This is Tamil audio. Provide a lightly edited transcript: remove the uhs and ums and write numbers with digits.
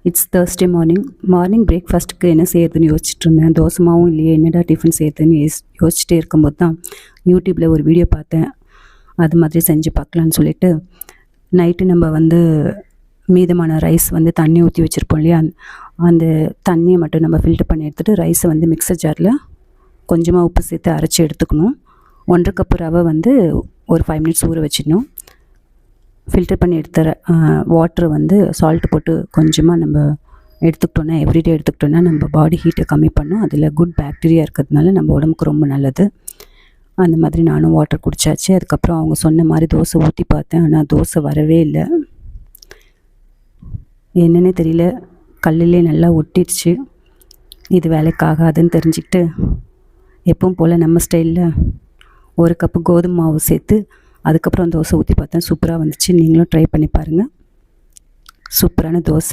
இட்ஸ் Thursday மார்னிங் பிரேக்ஃபாஸ்ட்டுக்கு என்ன செய்யறதுன்னு யோசிச்சுட்டு இருந்தேன். தோசை மாவும் இல்லையே, என்னடா டிஃபன் செய்யறதுன்னு யோசிச்சுட்டே இருக்கும்போது தான் யூடியூப்பில் ஒரு வீடியோ பார்த்தேன். அது மாதிரி செஞ்சு பார்க்கலான்னு சொல்லிட்டு நைட்டு நம்ம மீதமான ரைஸ் தண்ணி ஊற்றி வச்சுருப்போம் இல்லையா, அந்த தண்ணியை மட்டும் நம்ம ஃபில்டர் பண்ணி எடுத்துகிட்டு ரைஸை மிக்சர் ஜாரில் கொஞ்சமாக உப்பு சேர்த்து அரைச்சி எடுத்துக்கணும். 1.5 கப்பு ரவை ஒரு 5 மினிட்ஸ் ஊற வச்சிடணும். ஃபில்டர் பண்ணி எடுத்த வாட்ரு சால்ட்டு போட்டு கொஞ்சமாக நம்ம எடுத்துக்கிட்டோன்னா, எவ்ரிடே எடுத்துக்கிட்டோன்னா நம்ம பாடி ஹீட்டை கம்மி பண்ணும். அதில் குட் பாக்டீரியா இருக்கிறதுனால நம்ம உடம்புக்கு ரொம்ப நல்லது. அந்த மாதிரி நானும் வாட்டர் குடித்தாச்சு. அதுக்கப்புறம் அவங்க சொன்ன மாதிரி தோசை ஊற்றி பார்த்தேன். ஆனால் தோசை வரவே இல்லை. என்னன்னே தெரியல, கல்லிலே நல்லா ஒட்டிடுச்சு. இது வேலைக்கு ஆகாதுன்னு தெரிஞ்சுக்கிட்டு எப்பவும் போல் நம்ம ஸ்டைலில் 1 கப்பு கோதுமை மாவு சேர்த்து அதுக்கப்புறம் தோசை ஊற்றி பார்த்தேன். சூப்பராக வந்துச்சு. நீங்களும் ட்ரை பண்ணி பாருங்கள். சூப்பரான தோசை.